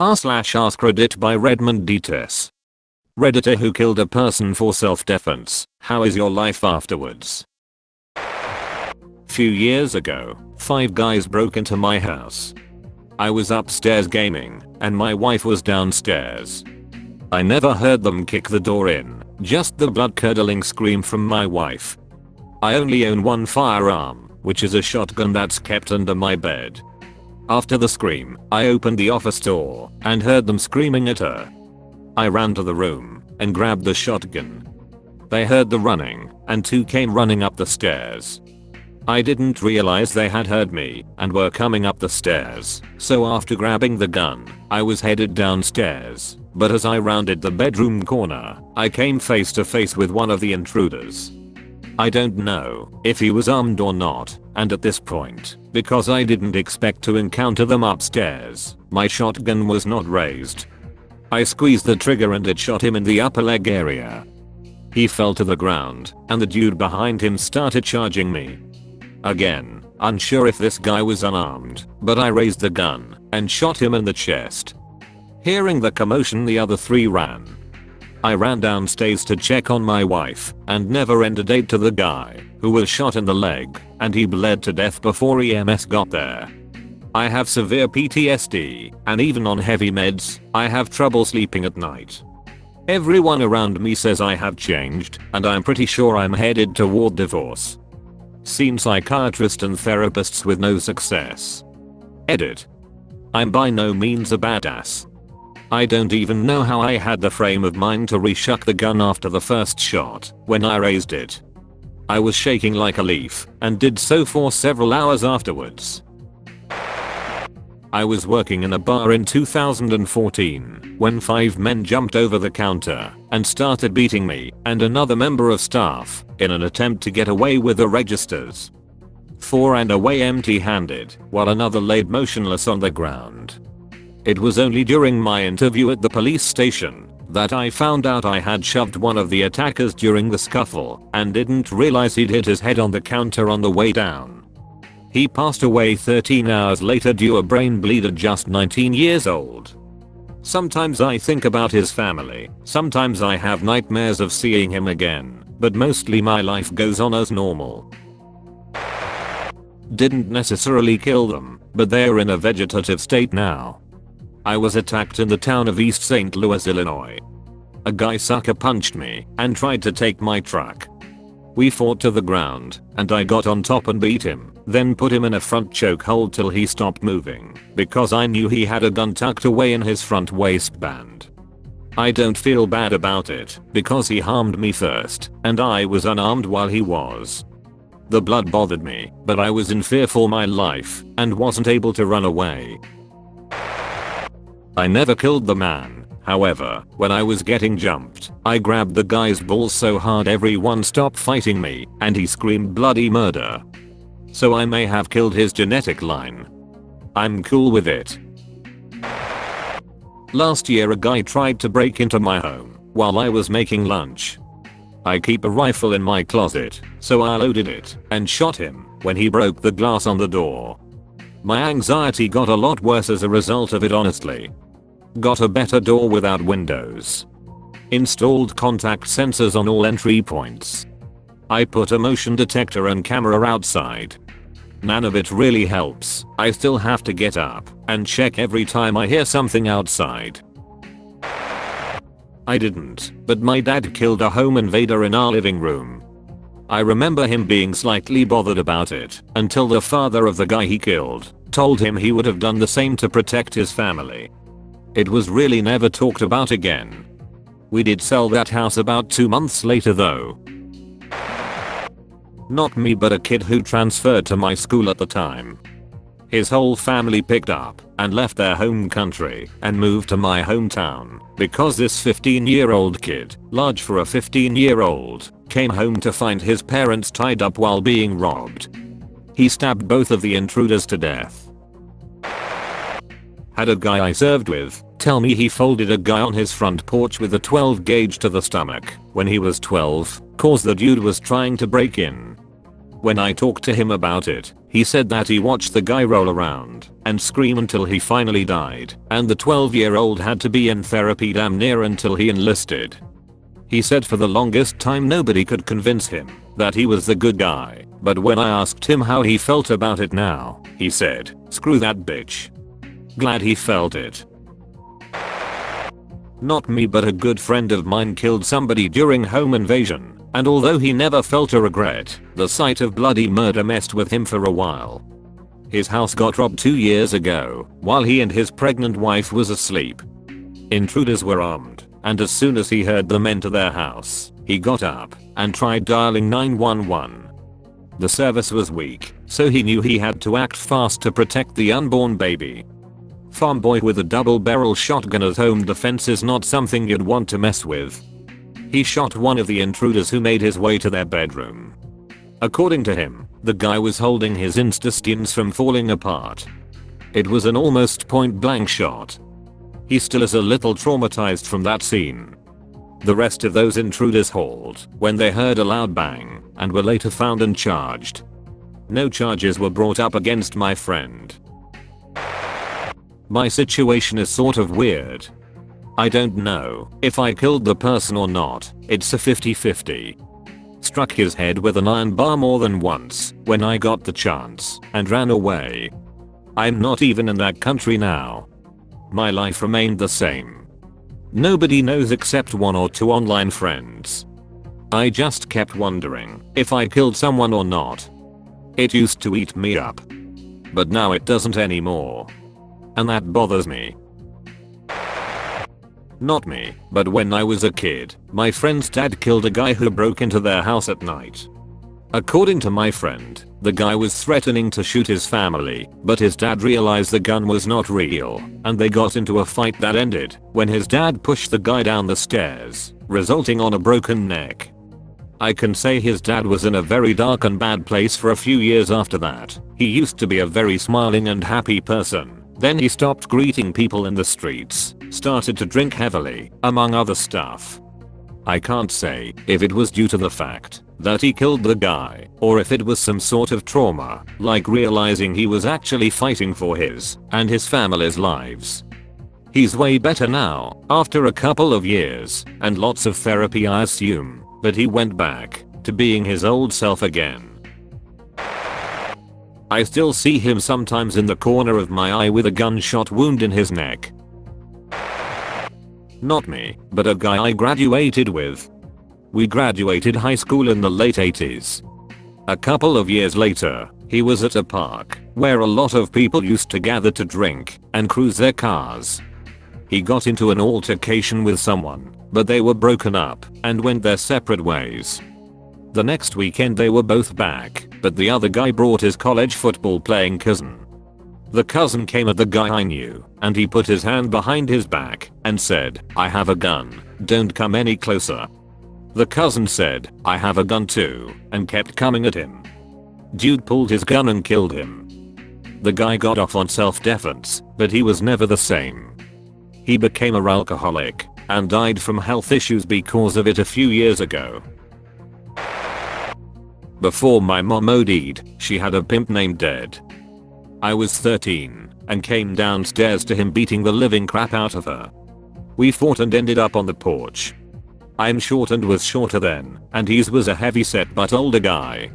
r/AskReddit by Redmond Dtes. Redditor who killed a person for self-defense. How is your life afterwards? Few years ago, 5 guys broke into my house. I was upstairs gaming, and my wife was downstairs. I never heard them kick the door in, just the blood-curdling scream from my wife. I only own one firearm, which is a shotgun that's kept under my bed. After the scream, I opened the office door and heard them screaming at her. I ran to the room and grabbed the shotgun. They heard the running, and 2 came running up the stairs. I didn't realize they had heard me and were coming up the stairs, so after grabbing the gun, I was headed downstairs, but as I rounded the bedroom corner, I came face to face with one of the intruders. I don't know if he was armed or not, and at this point, because I didn't expect to encounter them upstairs, my shotgun was not raised. I squeezed the trigger and it shot him in the upper leg area. He fell to the ground, and the dude behind him started charging me. Again, unsure if this guy was unarmed, but I raised the gun and shot him in the chest. Hearing the commotion, the other 3 ran. I ran downstairs to check on my wife and never ended aid to the guy who was shot in the leg, and he bled to death before EMS got there. I have severe PTSD, and even on heavy meds, I have trouble sleeping at night. Everyone around me says I have changed, and I'm pretty sure I'm headed toward divorce. Seen psychiatrists and therapists with no success. Edit. I'm by no means a badass. I don't even know how I had the frame of mind to reshuck the gun after the first shot when I raised it. I was shaking like a leaf and did so for several hours afterwards. I was working in a bar in 2014 when 5 men jumped over the counter and started beating me and another member of staff in an attempt to get away with the registers. 4 ran away empty-handed while another laid motionless on the ground. It was only during my interview at the police station that I found out I had shoved one of the attackers during the scuffle and didn't realize he'd hit his head on the counter on the way down. He passed away 13 hours later due to a brain bleed at just 19 years old. Sometimes I think about his family, sometimes I have nightmares of seeing him again, but mostly my life goes on as normal. Didn't necessarily kill them, but they're in a vegetative state now. I was attacked in the town of East St. Louis, Illinois. A guy sucker punched me and tried to take my truck. We fought to the ground, and I got on top and beat him, then put him in a front chokehold till he stopped moving, because I knew he had a gun tucked away in his front waistband. I don't feel bad about it, because he harmed me first, and I was unarmed while he was. The blood bothered me, but I was in fear for my life, and wasn't able to run away. I never killed the man. However, when I was getting jumped, I grabbed the guy's balls so hard everyone stopped fighting me, and he screamed bloody murder. So I may have killed his genetic line. I'm cool with it. Last year a guy tried to break into my home while I was making lunch. I keep a rifle in my closet, so I loaded it and shot him when he broke the glass on the door. My anxiety got a lot worse as a result of it, honestly. Got a better door without windows. Installed contact sensors on all entry points. I put a motion detector and camera outside. None of it really helps. I still have to get up and check every time I hear something outside. I didn't, but my dad killed a home invader in our living room. I remember him being slightly bothered about it until the father of the guy he killed told him he would have done the same to protect his family. It was really never talked about again. We did sell that house about 2 months later though. Not me, but a kid who transferred to my school at the time. His whole family picked up and left their home country and moved to my hometown because this 15-year-old kid, large for a 15-year-old, came home to find his parents tied up while being robbed. He stabbed both of the intruders to death. Had a guy I served with tell me he folded a guy on his front porch with a 12 gauge to the stomach when he was 12, cause the dude was trying to break in. When I talked to him about it, He said that he watched the guy roll around and scream until he finally died, and the 12-year-old had to be in therapy damn near until he enlisted. He said for the longest time nobody could convince him that he was the good guy, but when I asked him how he felt about it now, he said, "Screw that bitch." Glad he felt it. Not me, but a good friend of mine killed somebody during home invasion, and although he never felt a regret, the sight of bloody murder messed with him for a while. His house got robbed 2 years ago while he and his pregnant wife was asleep. Intruders were armed, and as soon as he heard them enter their house, he got up and tried dialing 911. The service was weak, so he knew he had to act fast to protect the unborn baby. Farm boy with a double-barrel shotgun at home defense is not something you'd want to mess with. He shot one of the intruders who made his way to their bedroom. According to him, the guy was holding his intestines from falling apart. It was an almost point-blank shot. He still is a little traumatized from that scene. The rest of those intruders hauled when they heard a loud bang and were later found and charged. No charges were brought up against my friend. My situation is sort of weird. I don't know if I killed the person or not. It's a 50-50. Struck his head with an iron bar more than once when I got the chance and ran away. I'm not even in that country now. My life remained the same. Nobody knows except 1 or 2 online friends. I just kept wondering if I killed someone or not. It used to eat me up. But now it doesn't anymore. And that bothers me. Not me, but when I was a kid, my friend's dad killed a guy who broke into their house at night. According to my friend, the guy was threatening to shoot his family, but his dad realized the gun was not real, and they got into a fight that ended when his dad pushed the guy down the stairs, resulting on a broken neck. I can say his dad was in a very dark and bad place for a few years after that. He used to be a very smiling and happy person. Then he stopped greeting people in the streets, started to drink heavily, among other stuff. I can't say if it was due to the fact that he killed the guy, or if it was some sort of trauma, like realizing he was actually fighting for his and his family's lives. He's way better now, after a couple of years, and lots of therapy I assume, but he went back to being his old self again. I still see him sometimes in the corner of my eye with a gunshot wound in his neck. Not me, but a guy I graduated with. We graduated high school in the late 80s. A couple of years later, he was at a park where a lot of people used to gather to drink and cruise their cars. He got into an altercation with someone, but they were broken up and went their separate ways. The next weekend they were both back, but the other guy brought his college football playing cousin. The cousin came at the guy I knew, and he put his hand behind his back and said, "I have a gun, don't come any closer." The cousin said, "I have a gun too," and kept coming at him. Dude pulled his gun and killed him. The guy got off on self-defense, but he was never the same. He became an alcoholic and died from health issues because of it a few years ago. Before my mom OD'd, she had a pimp named Dead. I was 13 and came downstairs to him beating the living crap out of her. We fought and ended up on the porch. I'm short and was shorter then, and he was a heavy-set but older guy.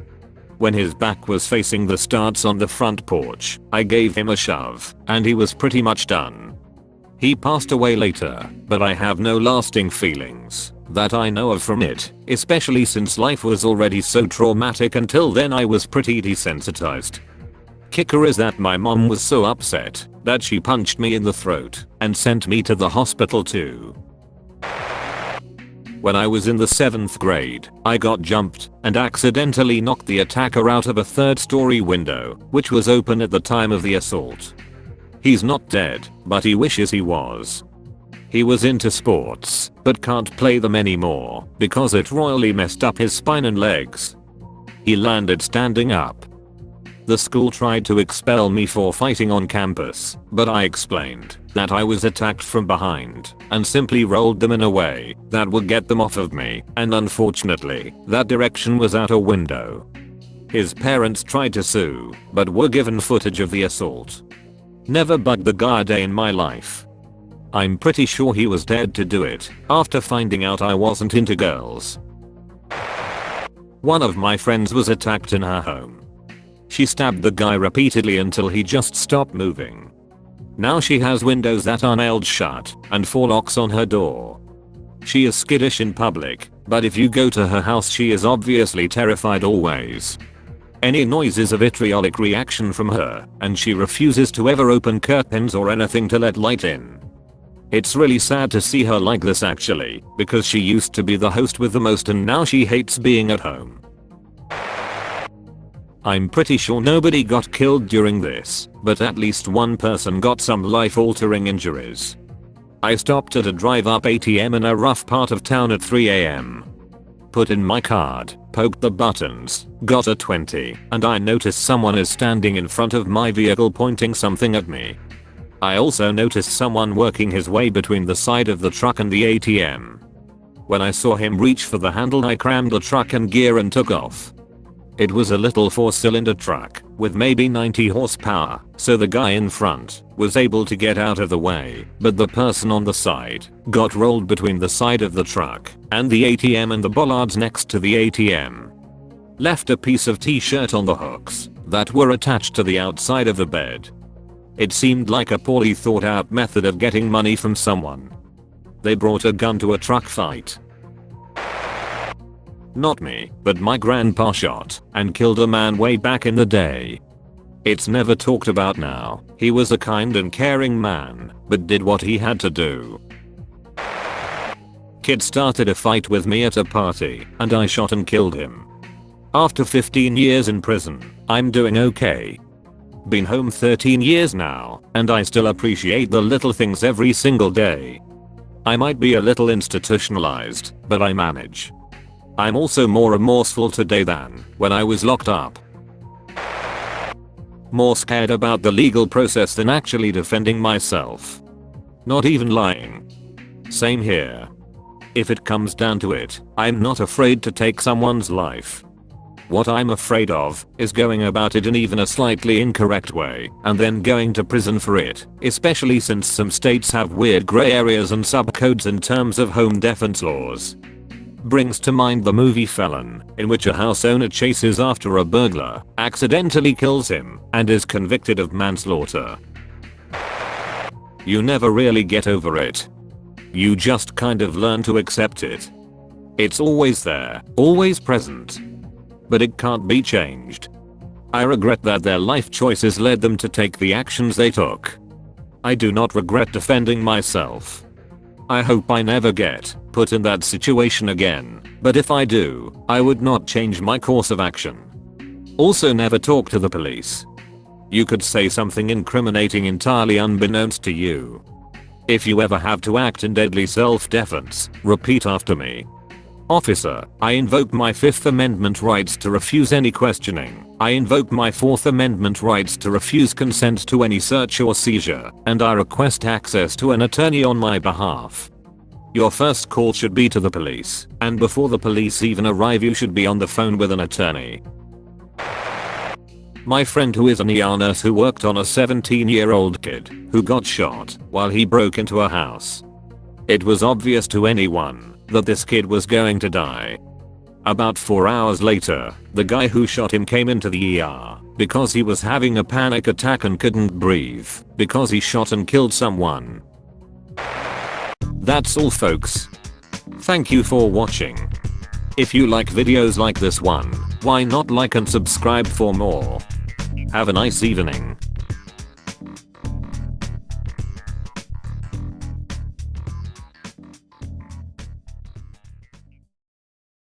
When his back was facing the stance on the front porch, I gave him a shove, and he was pretty much done. He passed away later, but I have no lasting feelings that I know of from it, especially since life was already so traumatic. Until then I was pretty desensitized. Kicker is that my mom was so upset that she punched me in the throat and sent me to the hospital too. When I was in the 7th grade, I got jumped and accidentally knocked the attacker out of a 3rd-story window, which was open at the time of the assault. He's not dead, but he wishes he was. He was into sports, but can't play them anymore because it royally messed up his spine and legs. He landed standing up. The school tried to expel me for fighting on campus, but I explained that I was attacked from behind and simply rolled them in a way that would get them off of me, and unfortunately, that direction was out a window. His parents tried to sue, but were given footage of the assault. Never bugged the guy a day in my life. I'm pretty sure he was dead to do it, after finding out I wasn't into girls. One of my friends was attacked in her home. She stabbed the guy repeatedly until he just stopped moving. Now she has windows that are nailed shut and 4 locks on her door. She is skittish in public, but if you go to her house she is obviously terrified always. Any noise is a vitriolic reaction from her, and she refuses to ever open curtains or anything to let light in. It's really sad to see her like this actually, because she used to be the host with the most and now she hates being at home. I'm pretty sure nobody got killed during this, but at least one person got some life-altering injuries. I stopped at a drive-up ATM in a rough part of town at 3 AM. Put in my card, poked the buttons, got a 20, and I noticed someone is standing in front of my vehicle pointing something at me. I also noticed someone working his way between the side of the truck and the ATM. When I saw him reach for the handle I crammed the truck in gear and took off. It was a little 4-cylinder truck with maybe 90 horsepower, so the guy in front was able to get out of the way, but the person on the side got rolled between the side of the truck and the ATM and the bollards next to the ATM. Left a piece of t-shirt on the hooks that were attached to the outside of the bed. It seemed like a poorly thought out method of getting money from someone. They brought a gun to a truck fight. Not me, but my grandpa shot and killed a man way back in the day. It's never talked about now. He was a kind and caring man, but did what he had to do. Kid started a fight with me at a party, and I shot and killed him. After 15 years in prison, I'm doing okay. Been home 13 years now, and I still appreciate the little things every single day. I might be a little institutionalized, but I manage. I'm also more remorseful today than when I was locked up. More scared about the legal process than actually defending myself. Not even lying. Same here. If it comes down to it, I'm not afraid to take someone's life. What I'm afraid of is going about it in even a slightly incorrect way and then going to prison for it, especially since some states have weird gray areas and subcodes in terms of home defense laws. Brings to mind the movie Felon, in which a house owner chases after a burglar, accidentally kills him, and is convicted of manslaughter. You never really get over it. You just kind of learn to accept it. It's always there, always present. But it can't be changed. I regret that their life choices led them to take the actions they took. I do not regret defending myself. I hope I never get put in that situation again, but if I do, I would not change my course of action. Also, never talk to the police. You could say something incriminating entirely unbeknownst to you. If you ever have to act in deadly self-defense, repeat after me. Officer, I invoke my 5th Amendment rights to refuse any questioning. I invoke my 4th Amendment rights to refuse consent to any search or seizure, and I request access to an attorney on my behalf. Your first call should be to the police, and before the police even arrive you should be on the phone with an attorney. My friend who is an ER nurse who worked on a 17-year-old kid who got shot while he broke into a house. It was obvious to anyone that this kid was going to die. About 4 hours later, the guy who shot him came into the ER because he was having a panic attack and couldn't breathe because he shot and killed someone. That's all folks. Thank you for watching. If you like videos like this one, why not like and subscribe for more? Have a nice evening.